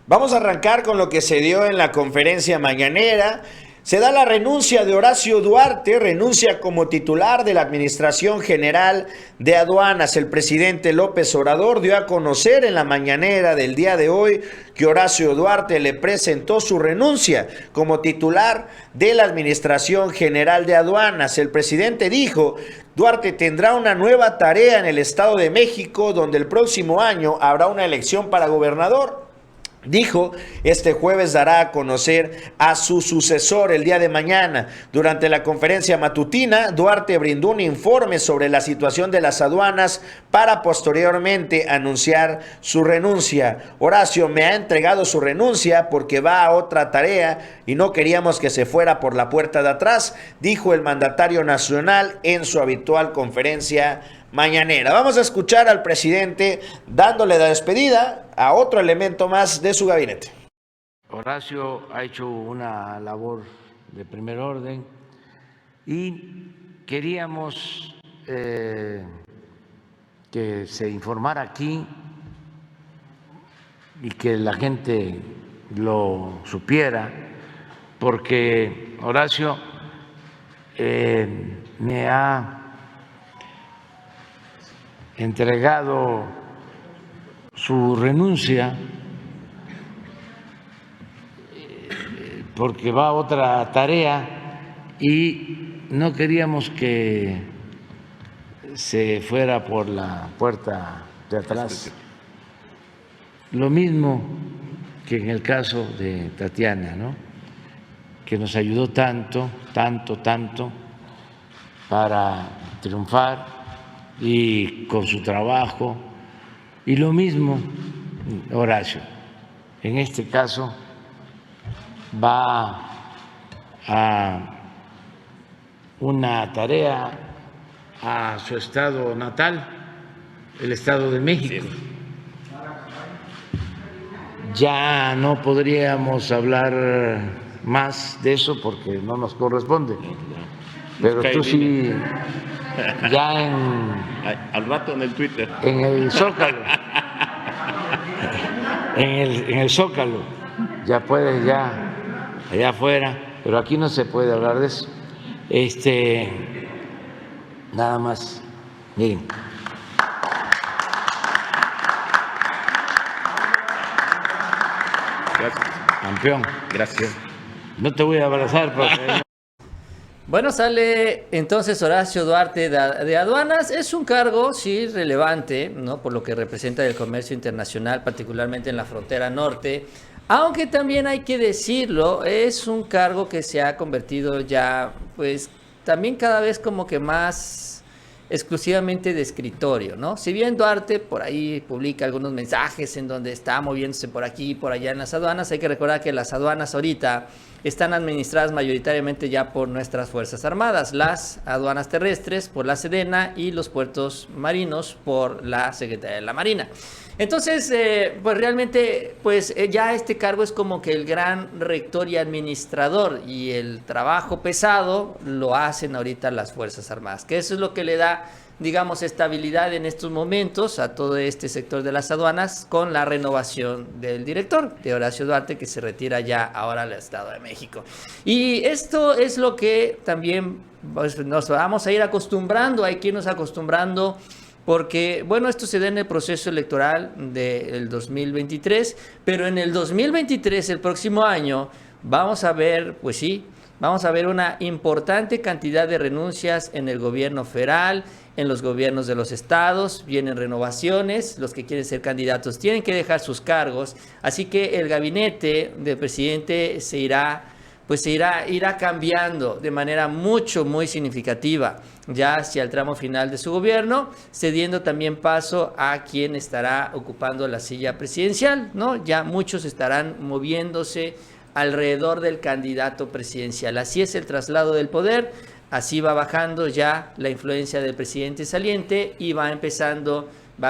Vamos a arrancar con lo que se dio en la conferencia mañanera. Se da la renuncia de Horacio Duarte, renuncia como titular de la Administración General de Aduanas. El presidente López Obrador dio a conocer en la mañanera del día de hoy que Horacio Duarte le presentó su renuncia como titular de la Administración General de Aduanas. El presidente dijo: Duarte tendrá una nueva tarea en el Estado de México, donde el próximo año habrá una elección para gobernador. Dijo, este jueves dará a conocer a su sucesor el día de mañana. Durante la conferencia matutina, Duarte brindó un informe sobre la situación de las aduanas para posteriormente anunciar su renuncia. Horacio me ha entregado su renuncia porque va a otra tarea y no queríamos que se fuera por la puerta de atrás, dijo el mandatario nacional en su habitual conferencia mañanera. Vamos a escuchar al presidente dándole la despedida a otro elemento más de su gabinete. Horacio ha hecho una labor de primer orden y queríamos que se informara aquí y que la gente lo supiera, porque Horacio me ha entregado su renuncia porque va a otra tarea y no queríamos que se fuera por la puerta de atrás. Lo mismo que en el caso de Tatiana, ¿no? Que nos ayudó tanto para triunfar y con su trabajo, y lo mismo Horacio. En este caso va a una tarea a su estado natal, el Estado de México. Ya no podríamos hablar más de eso porque no nos corresponde, pero tú sí. Ya al rato en el Twitter, en el Zócalo, en el Zócalo, ya puedes, ya allá afuera, pero aquí no se puede hablar de eso. Nada más, miren. Gracias. Campeón. Gracias. No te voy a abrazar porque... Bueno, sale entonces Horacio Duarte de Aduanas. Es un cargo, sí, relevante, ¿no? Por lo que representa el comercio internacional, particularmente en la frontera norte. Aunque también hay que decirlo, es un cargo que se ha convertido ya, pues, también cada vez como que más exclusivamente de escritorio, ¿no? Si bien Duarte por ahí publica algunos mensajes en donde está moviéndose por aquí y por allá en las aduanas, hay que recordar que las aduanas ahorita están administradas mayoritariamente ya por nuestras Fuerzas Armadas, las aduanas terrestres por la Sedena y los puertos marinos por la Secretaría de la Marina. Entonces, pues realmente, pues ya este cargo es como que el gran rector y administrador, y el trabajo pesado lo hacen ahorita las Fuerzas Armadas, que eso es lo que le da, digamos, estabilidad en estos momentos a todo este sector de las aduanas, con la renovación del director, de Horacio Duarte, que se retira ya ahora al Estado de México. Y esto es lo que también pues, nos vamos a ir acostumbrando, hay que irnos acostumbrando, porque, bueno, esto se da en el proceso electoral del 2023, pero en el 2023, el próximo año, vamos a ver, pues sí, vamos a ver una importante cantidad de renuncias en el gobierno federal, en los gobiernos de los estados, vienen renovaciones, los que quieren ser candidatos tienen que dejar sus cargos, así que el gabinete del presidente se irá cambiando de manera muy significativa ya hacia el tramo final de su gobierno, cediendo también paso a quien estará ocupando la silla presidencial, ¿no? Ya muchos estarán moviéndose alrededor del candidato presidencial. Así es el traslado del poder, así va bajando ya la influencia del presidente saliente y va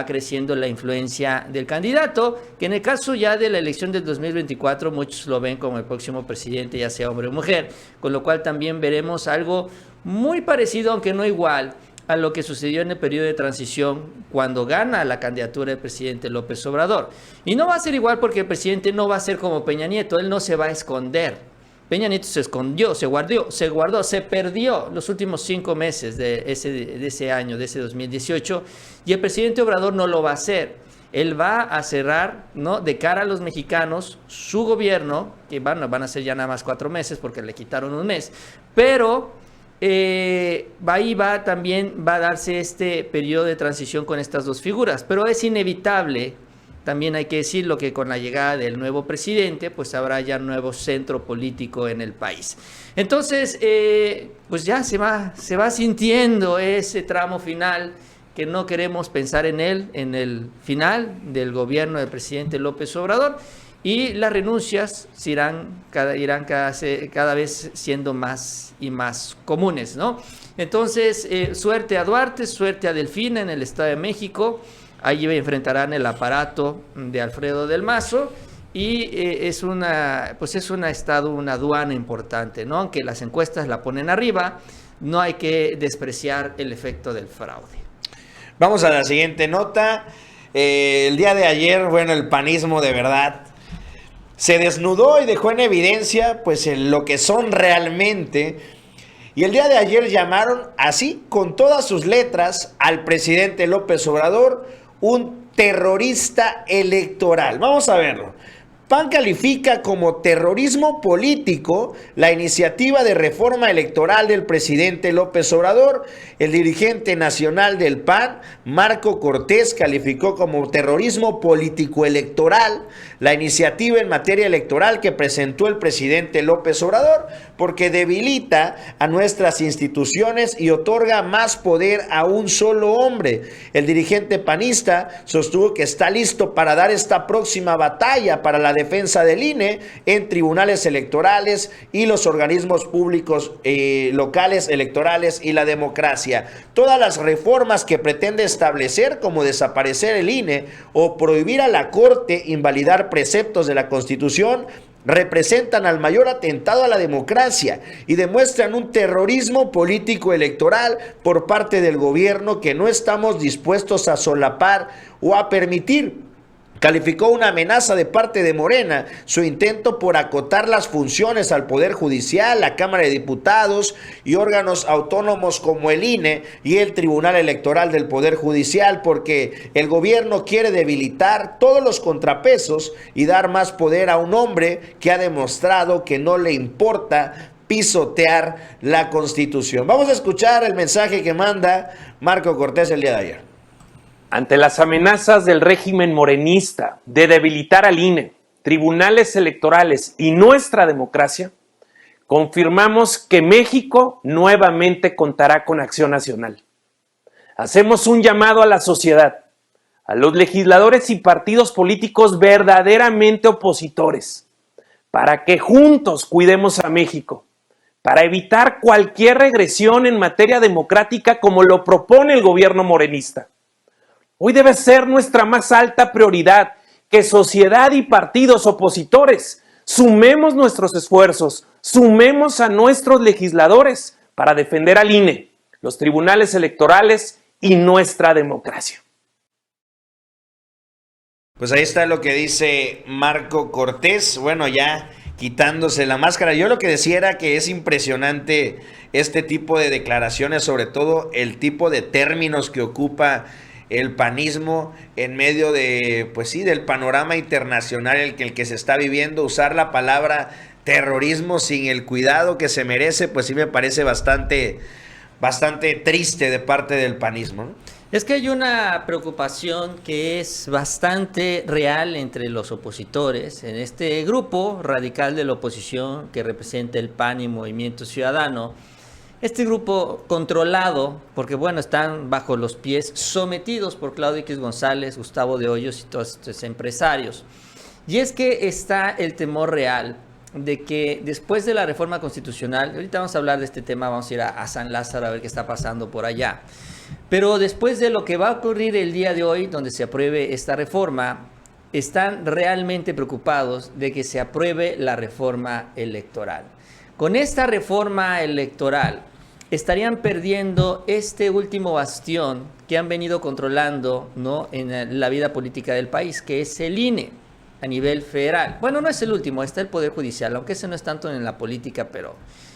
creciendo la influencia del candidato, que en el caso ya de la elección del 2024 muchos lo ven como el próximo presidente, ya sea hombre o mujer, con lo cual también veremos algo muy parecido, aunque no igual, a lo que sucedió en el periodo de transición cuando gana la candidatura del presidente López Obrador. Y no va a ser igual porque el presidente no va a ser como Peña Nieto, él no se va a esconder. Peña Nieto se escondió, se guardó, se perdió los últimos 5 meses de ese año, de ese 2018, y el presidente Obrador no lo va a hacer. Él va a cerrar, ¿no?, de cara a los mexicanos su gobierno, que van a ser ya nada más 4 meses porque le quitaron un mes, pero ahí también va a darse este periodo de transición con estas dos figuras, pero es inevitable. También hay que decirlo que con la llegada del nuevo presidente, pues habrá ya un nuevo centro político en el país. Entonces, pues ya se va sintiendo ese tramo final que no queremos pensar en él, en el final del gobierno del presidente López Obrador, y las renuncias irán cada vez siendo más y más comunes, ¿no? Entonces, suerte a Duarte, suerte a Delfina en el Estado de México. Allí enfrentarán el aparato de Alfredo del Mazo y es una aduana importante, ¿no? Aunque las encuestas la ponen arriba, no hay que despreciar el efecto del fraude. Vamos a la siguiente nota. El día de ayer, bueno, el panismo de verdad se desnudó y dejó en evidencia pues lo que son realmente. Y el día de ayer llamaron así, con todas sus letras, al presidente López Obrador un terrorista electoral. Vamos a verlo. PAN califica como terrorismo político la iniciativa de reforma electoral del presidente López Obrador. El dirigente nacional del PAN, Marco Cortés, calificó como terrorismo político electoral la iniciativa en materia electoral que presentó el presidente López Obrador porque debilita a nuestras instituciones y otorga más poder a un solo hombre. El dirigente panista sostuvo que está listo para dar esta próxima batalla para la defensa del INE en tribunales electorales y los organismos públicos locales electorales y la democracia. Todas las reformas que pretende establecer, como desaparecer el INE o prohibir a la Corte invalidar preceptos de la Constitución, representan al mayor atentado a la democracia y demuestran un terrorismo político electoral por parte del gobierno que no estamos dispuestos a solapar o a permitir. Calificó una amenaza de parte de Morena su intento por acotar las funciones al Poder Judicial, la Cámara de Diputados y órganos autónomos como el INE y el Tribunal Electoral del Poder Judicial, porque el gobierno quiere debilitar todos los contrapesos y dar más poder a un hombre que ha demostrado que no le importa pisotear la Constitución. Vamos a escuchar el mensaje que manda Marco Cortés el día de ayer. Ante las amenazas del régimen morenista de debilitar al INE, tribunales electorales y nuestra democracia, confirmamos que México nuevamente contará con Acción Nacional. Hacemos un llamado a la sociedad, a los legisladores y partidos políticos verdaderamente opositores, para que juntos cuidemos a México, para evitar cualquier regresión en materia democrática como lo propone el gobierno morenista. Hoy debe ser nuestra más alta prioridad que sociedad y partidos opositores sumemos nuestros esfuerzos, sumemos a nuestros legisladores para defender al INE, los tribunales electorales y nuestra democracia. Pues ahí está lo que dice Marco Cortés, bueno, ya quitándose la máscara. Yo lo que decía era que es impresionante este tipo de declaraciones, sobre todo el tipo de términos que ocupa el panismo en medio de, pues sí, del panorama internacional el que se está viviendo. Usar la palabra terrorismo sin el cuidado que se merece, pues sí me parece bastante triste de parte del panismo, ¿no? Es que hay una preocupación que es bastante real entre los opositores en este grupo radical de la oposición que representa el PAN y Movimiento Ciudadano. Este grupo controlado, porque bueno, están bajo los pies, sometidos por Claudio X González, Gustavo de Hoyos y todos estos empresarios. Y es que está el temor real de que después de la reforma constitucional, ahorita vamos a hablar de este tema, vamos a ir a San Lázaro a ver qué está pasando por allá. Pero después de lo que va a ocurrir el día de hoy, donde se apruebe esta reforma, están realmente preocupados de que se apruebe la reforma electoral. Con esta reforma electoral, estarían perdiendo este último bastión que han venido controlando, ¿no?, en la vida política del país, que es el INE a nivel federal. Bueno, no es el último, está el Poder Judicial, aunque ese no es tanto en la política, pero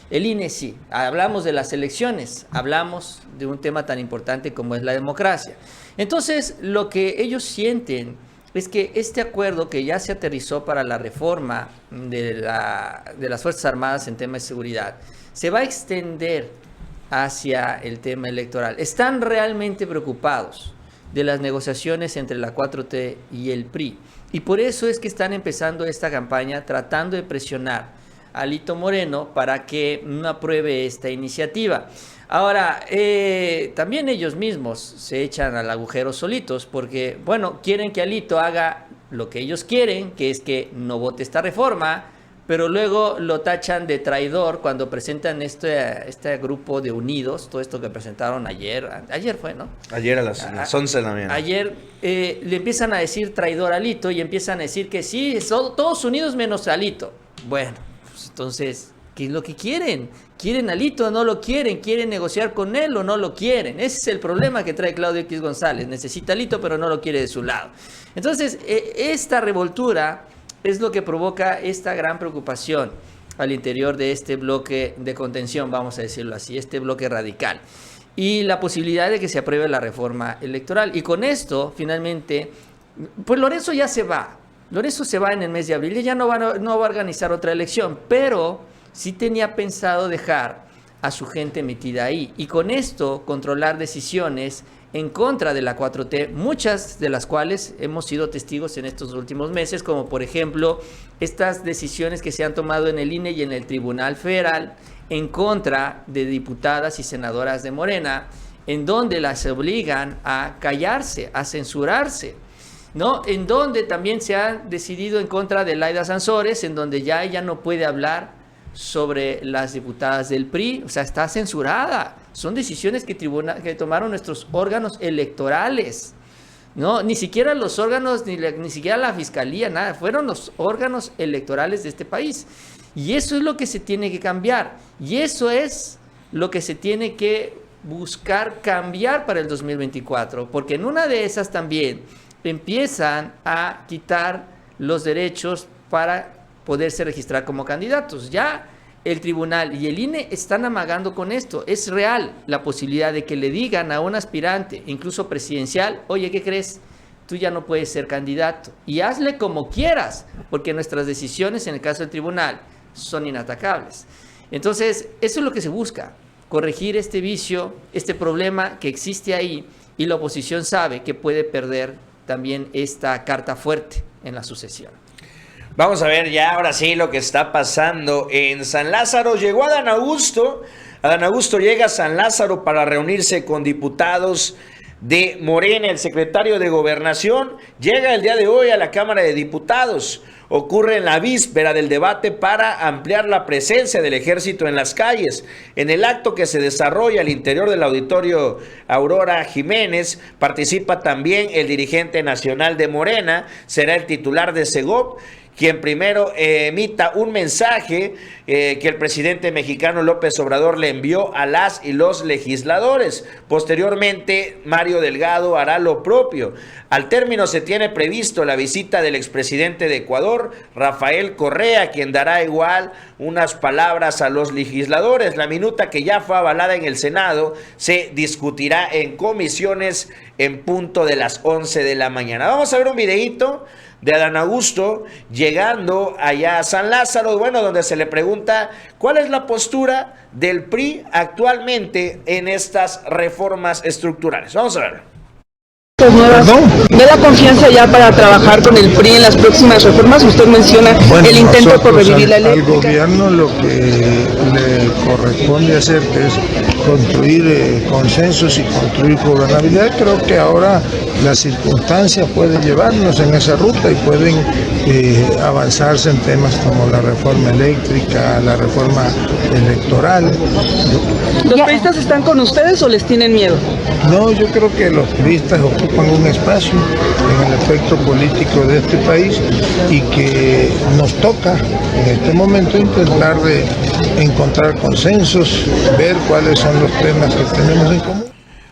el INE sí. Hablamos de las elecciones, hablamos de un tema tan importante como es la democracia. Entonces, lo que ellos sienten es que este acuerdo que ya se aterrizó para la reforma de las Fuerzas Armadas en temas de seguridad se va a extender hacia el tema electoral. Están realmente preocupados de las negociaciones entre la 4T y el PRI. Y por eso es que están empezando esta campaña tratando de presionar a Alito Moreno para que no apruebe esta iniciativa. Ahora, también ellos mismos se echan al agujero solitos porque, bueno, quieren que Alito haga lo que ellos quieren, que es que no vote esta reforma, pero luego lo tachan de traidor cuando presentan este grupo de unidos, todo esto que presentaron ayer fue, ¿no? Ayer a las 11 de la mañana. Ayer le empiezan a decir traidor a Alito y empiezan a decir que sí, todos unidos menos Alito. Bueno, pues entonces, ¿qué es lo que quieren? ¿Quieren a Alito o no lo quieren? ¿Quieren negociar con él o no lo quieren? Ese es el problema que trae Claudio X González. Necesita a Alito, pero no lo quiere de su lado. Entonces, esta revoltura es lo que provoca esta gran preocupación al interior de este bloque de contención, vamos a decirlo así, este bloque radical. Y la posibilidad de que se apruebe la reforma electoral. Y con esto, finalmente, pues Lorenzo ya se va. Lorenzo se va en el mes de abril y ya no va a organizar otra elección, pero sí tenía pensado dejar a su gente metida ahí. Y con esto, controlar decisiones en contra de la 4T, muchas de las cuales hemos sido testigos en estos últimos meses, como por ejemplo estas decisiones que se han tomado en el INE y en el Tribunal Federal en contra de diputadas y senadoras de Morena, en donde las obligan a callarse, a censurarse, ¿no? En donde también se ha decidido en contra de Laida Sansores, en donde ya ella no puede hablar sobre las diputadas del PRI, o sea, está censurada. Son decisiones que tomaron nuestros órganos electorales, ¿no? Ni siquiera los órganos, ni siquiera la fiscalía, nada, fueron los órganos electorales de este país. Y eso es lo que se tiene que cambiar, y eso es lo que se tiene que buscar cambiar para el 2024, porque en una de esas también empiezan a quitar los derechos para poderse registrar como candidatos. Ya el tribunal y el INE están amagando con esto. Es real la posibilidad de que le digan a un aspirante, incluso presidencial, oye, ¿qué crees? Tú ya no puedes ser candidato y hazle como quieras, porque nuestras decisiones en el caso del tribunal son inatacables. Entonces, eso es lo que se busca, corregir este vicio, este problema que existe ahí, y la oposición sabe que puede perder también esta carta fuerte en la sucesión. Vamos a ver ya ahora sí lo que está pasando en San Lázaro. Llegó Adán Augusto. Adán Augusto llega a San Lázaro para reunirse con diputados de Morena. El secretario de Gobernación llega el día de hoy a la Cámara de Diputados. Ocurre en la víspera del debate para ampliar la presencia del ejército en las calles. En el acto que se desarrolla al interior del auditorio Aurora Jiménez, participa también el dirigente nacional de Morena, será el titular de Segov, quien primero emita un mensaje que el presidente mexicano López Obrador le envió a las y los legisladores. Posteriormente, Mario Delgado hará lo propio. Al término se tiene previsto la visita del expresidente de Ecuador, Rafael Correa, quien dará igual unas palabras a los legisladores. La minuta, que ya fue avalada en el Senado, se discutirá en comisiones en punto de las 11 de la mañana. Vamos a ver un videíto de Adán Augusto llegando allá a San Lázaro, bueno, donde se le pregunta cuál es la postura del PRI actualmente en estas reformas estructurales. Vamos a ver. Nuevas. ¿Ve la confianza ya para trabajar con el PRI en las próximas reformas? Usted menciona el intento por revivir la ley. Al gobierno lo que le corresponde hacer es construir consensos y construir gobernabilidad. Creo que ahora las circunstancias pueden llevarnos en esa ruta y pueden avanzarse en temas como la reforma eléctrica, la reforma electoral. ¿Los priistas están con ustedes o les tienen miedo? No, yo creo que los priistas ocupan un espacio en el efecto político de este país y que nos toca en este momento intentar de encontrar consensos, ver cuáles son los temas que tenemos en común.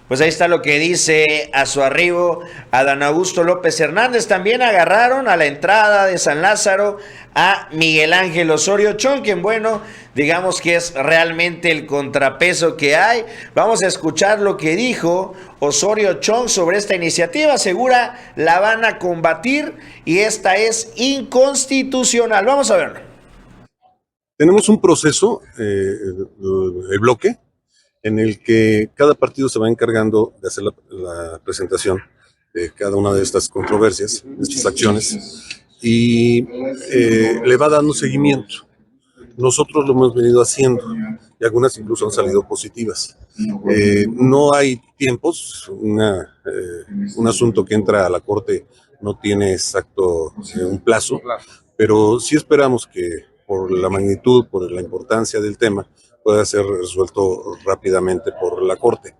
Pues ahí está lo que dice a su arribo Adán Augusto López Hernández. También agarraron a la entrada de San Lázaro a Miguel Ángel Osorio Chong, quien, bueno, digamos que es realmente el contrapeso que hay. Vamos a escuchar lo que dijo Osorio Chong sobre esta iniciativa. Asegura la van a combatir y esta es inconstitucional. Vamos a verlo. Tenemos un proceso, el bloque, en el que cada partido se va encargando de hacer la presentación de cada una de estas controversias, de estas acciones, y le va dando seguimiento. Nosotros lo hemos venido haciendo y algunas incluso han salido positivas. No hay tiempos, un asunto que entra a la Corte no tiene exacto un plazo, pero sí esperamos que por la magnitud, por la importancia del tema, pueda ser resuelto rápidamente por la Corte.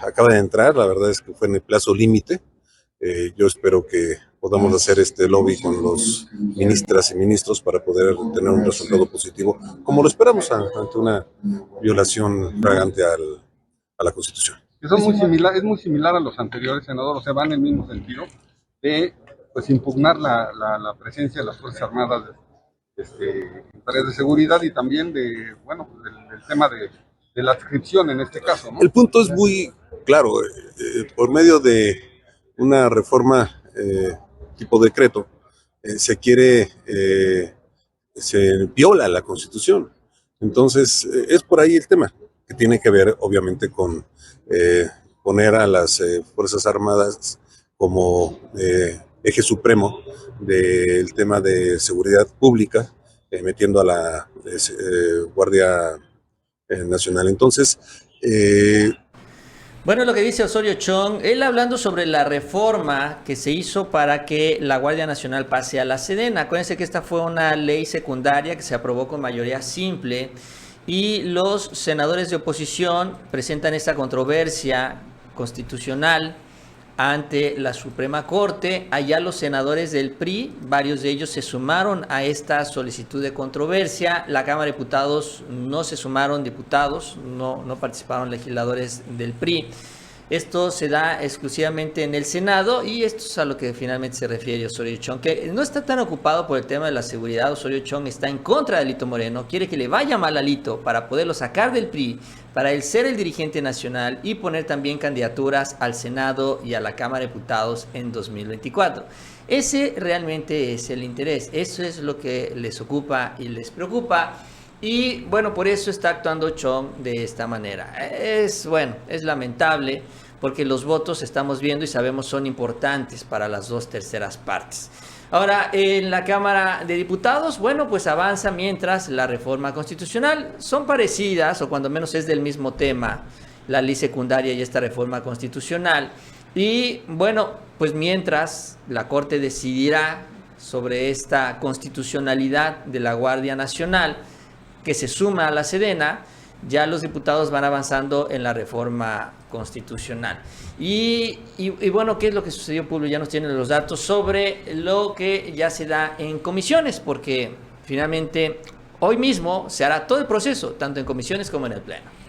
Acaba de entrar, la verdad es que fue en el plazo límite. Yo espero que podamos hacer este lobby con los ministras y ministros para poder tener un resultado positivo, como lo esperamos ante una violación flagrante a la Constitución. Es muy similar a los anteriores, senador, o sea, va en el mismo sentido de pues impugnar la presencia de las Fuerzas Armadas en tareas de seguridad y también del tema de la adscripción en este caso, ¿no? El punto es muy claro, por medio de una reforma tipo decreto, se viola la Constitución. Entonces, es por ahí el tema, que tiene que ver obviamente con poner a las Fuerzas Armadas como eje supremo del tema de seguridad pública, metiendo a la Guardia Nacional. Entonces, bueno, lo que dice Osorio Chong, él hablando sobre la reforma que se hizo para que la Guardia Nacional pase a la Sedena. Acuérdense que esta fue una ley secundaria que se aprobó con mayoría simple y los senadores de oposición presentan esta controversia constitucional ante la Suprema Corte. Allá los senadores del PRI, varios de ellos se sumaron a esta solicitud de controversia. La Cámara de Diputados no se sumaron diputados, no participaron legisladores del PRI. Esto se da exclusivamente en el Senado y esto es a lo que finalmente se refiere Osorio Chong, que no está tan ocupado por el tema de la seguridad. Osorio Chong está en contra de Alito Moreno, quiere que le vaya mal a Alito para poderlo sacar del PRI, para él ser el dirigente nacional y poner también candidaturas al Senado y a la Cámara de Diputados en 2024. Ese realmente es el interés, eso es lo que les ocupa y les preocupa. Y bueno, por eso está actuando Chong de esta manera. Es lamentable porque los votos estamos viendo y sabemos son importantes para las 2/3 partes. Ahora, en la Cámara de Diputados, bueno, pues avanza mientras la reforma constitucional. Son parecidas, o cuando menos es del mismo tema, la ley secundaria y esta reforma constitucional. Y bueno, pues mientras la Corte decidirá sobre esta constitucionalidad de la Guardia Nacional, que se suma a la Sedena, ya los diputados van avanzando en la reforma constitucional. Y bueno, ¿qué es lo que sucedió, Pablo? Ya nos tienen los datos sobre lo que ya se da en comisiones, porque finalmente hoy mismo se hará todo el proceso, tanto en comisiones como en el Pleno.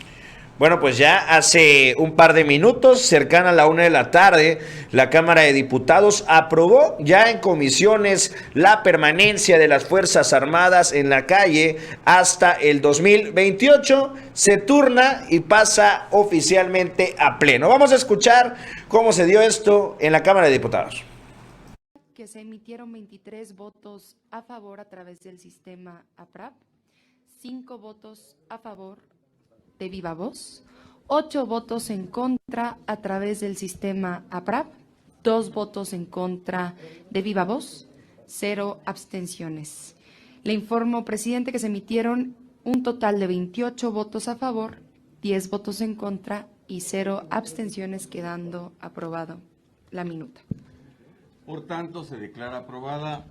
Bueno, pues ya hace un par de minutos, cercana a la 1 de la tarde, la Cámara de Diputados aprobó ya en comisiones la permanencia de las Fuerzas Armadas en la calle hasta el 2028. Se turna y pasa oficialmente a pleno. Vamos a escuchar cómo se dio esto en la Cámara de Diputados. Que se emitieron 23 votos a favor a través del sistema APRAP, 5 votos a favor de viva voz, 8 votos en contra a través del sistema APRAP, 2 votos en contra de viva voz, 0 abstenciones. Le informo, presidente, que se emitieron un total de 28 votos a favor, 10 votos en contra y 0 abstenciones, quedando aprobado la minuta. Por tanto, se declara aprobada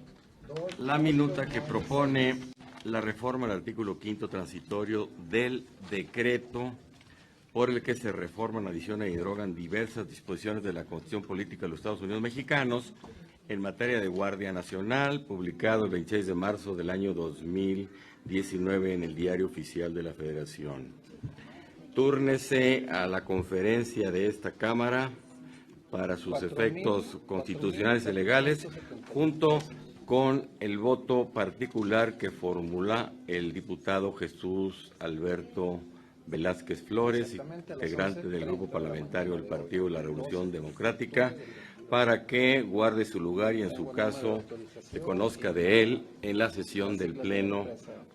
la minuta que propone la reforma al artículo 5º transitorio del decreto por el que se reforman, adicionan y derogan diversas disposiciones de la Constitución Política de los Estados Unidos Mexicanos en materia de Guardia Nacional, publicado el 26 de marzo del año 2019 en el Diario Oficial de la Federación. Túrnese a la conferencia de esta Cámara para sus efectos constitucionales y legales, junto con el voto particular que formula el diputado Jesús Alberto Velázquez Flores, integrante del Grupo Parlamentario del Partido de la Revolución Democrática, para que guarde su lugar y en su caso se conozca de él en la sesión del Pleno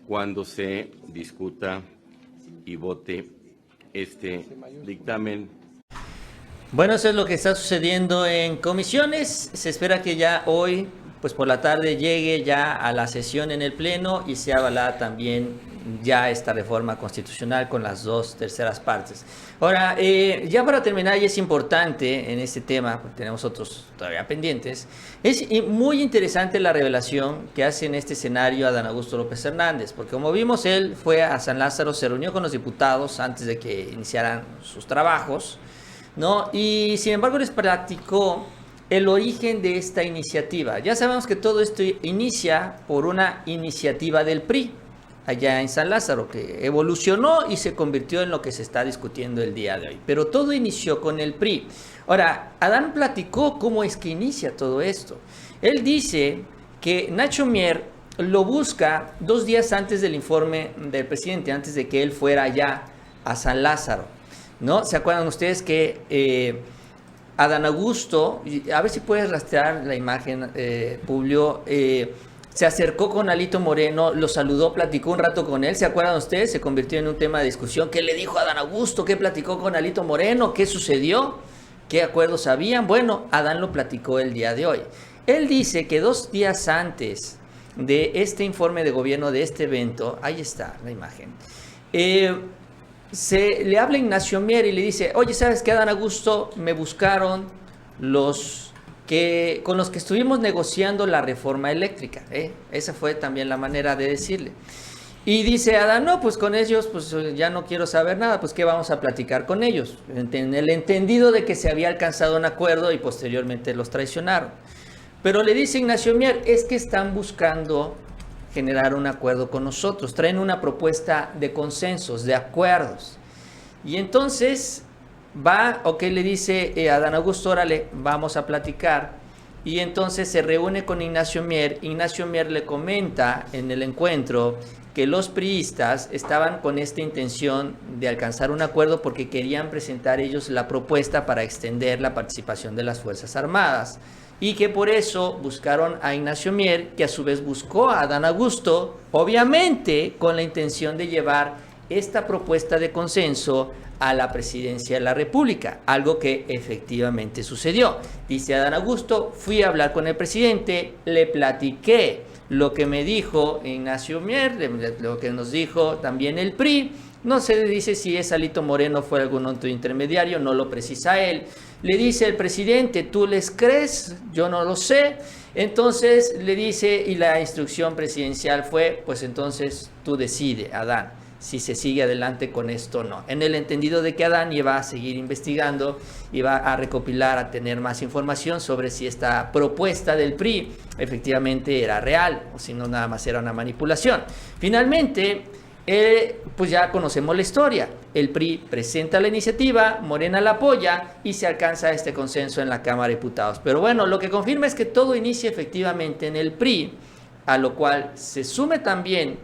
cuando se discuta y vote este dictamen. Bueno, eso es lo que está sucediendo en comisiones. Se espera que ya hoy, pues por la tarde, llegue ya a la sesión en el Pleno y sea avalada también ya esta reforma constitucional con las 2/3 partes. Ahora, ya para terminar, y es importante en este tema, porque tenemos otros todavía pendientes, es muy interesante la revelación que hace en este escenario Adán Augusto López Hernández, porque como vimos, él fue a San Lázaro, se reunió con los diputados antes de que iniciaran sus trabajos, ¿no? Y sin embargo les platicó el origen de esta iniciativa. Ya sabemos que todo esto inicia por una iniciativa del PRI, allá en San Lázaro, que evolucionó y se convirtió en lo que se está discutiendo el día de hoy. Pero todo inició con el PRI. Ahora, Adán platicó cómo es que inicia todo esto. Él dice que Nacho Mier lo busca 2 días antes del informe del presidente, antes de que él fuera allá a San Lázaro, ¿no? ¿Se acuerdan ustedes que Adán Augusto, a ver si puedes rastrear la imagen, Publio, se acercó con Alito Moreno, lo saludó, platicó un rato con él, ¿se acuerdan ustedes? Se convirtió en un tema de discusión. ¿Qué le dijo a Adán Augusto? ¿Qué platicó con Alito Moreno? ¿Qué sucedió? ¿Qué acuerdos habían? Bueno, Adán lo platicó el día de hoy. Él dice que 2 días antes de este informe de gobierno, de este evento, ahí está la imagen, se le habla a Ignacio Mier y le dice, oye, ¿sabes qué, Adán Augusto? Me buscaron con los que estuvimos negociando la reforma eléctrica, esa fue también la manera de decirle. Y dice Adán, no, pues con ellos pues ya no quiero saber nada, pues ¿qué vamos a platicar con ellos? En el entendido de que se había alcanzado un acuerdo y posteriormente los traicionaron. Pero le dice Ignacio Mier, es que están buscando generar un acuerdo con nosotros, traen una propuesta de consensos, de acuerdos. Y entonces le dice Adán Augusto, órale, vamos a platicar. Y entonces se reúne con Ignacio Mier. Ignacio Mier le comenta en el encuentro que los priistas estaban con esta intención de alcanzar un acuerdo porque querían presentar ellos la propuesta para extender la participación de las Fuerzas Armadas. Y que por eso buscaron a Ignacio Mier, que a su vez buscó a Adán Augusto, obviamente con la intención de llevar esta propuesta de consenso a la presidencia de la República, algo que efectivamente sucedió. Dice Adán Augusto, fui a hablar con el presidente, le platiqué lo que me dijo Ignacio Mier, lo que nos dijo también el PRI. No se dice si es Alito Moreno fue algún otro intermediario, no lo precisa él. Le dice el presidente, ¿tú les crees? Yo no lo sé. Entonces le dice, y la instrucción presidencial fue, pues entonces tú decide, Adán, si se sigue adelante con esto o no. En el entendido de que Adán iba a seguir investigando, iba a recopilar, a tener más información sobre si esta propuesta del PRI efectivamente era real o si no nada más era una manipulación. Finalmente, pues ya conocemos la historia. El PRI presenta la iniciativa, Morena la apoya y se alcanza este consenso en la Cámara de Diputados. Pero bueno, lo que confirma es que todo inicia efectivamente en el PRI, a lo cual se sume también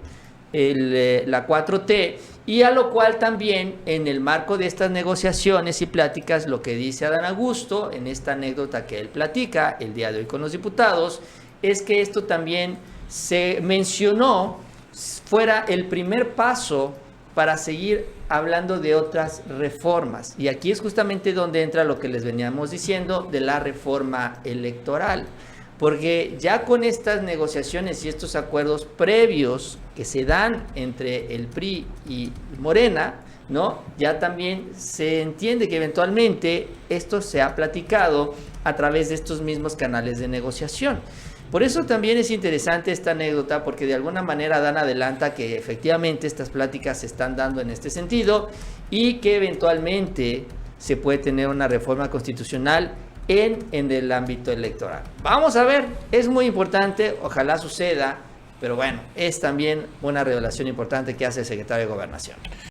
la 4T y a lo cual también en el marco de estas negociaciones y pláticas lo que dice Adán Augusto en esta anécdota que él platica el día de hoy con los diputados es que esto también se mencionó fuera el primer paso para seguir hablando de otras reformas. Y aquí es justamente donde entra lo que les veníamos diciendo de la reforma electoral. Porque ya con estas negociaciones y estos acuerdos previos que se dan entre el PRI y Morena, ¿no? Ya también se entiende que eventualmente esto se ha platicado a través de estos mismos canales de negociación. Por eso también es interesante esta anécdota, porque de alguna manera Dan adelanta que efectivamente estas pláticas se están dando en este sentido y que eventualmente se puede tener una reforma constitucional en el ámbito electoral. Vamos a ver, es muy importante, ojalá suceda, pero bueno, es también una revelación importante que hace el secretario de Gobernación.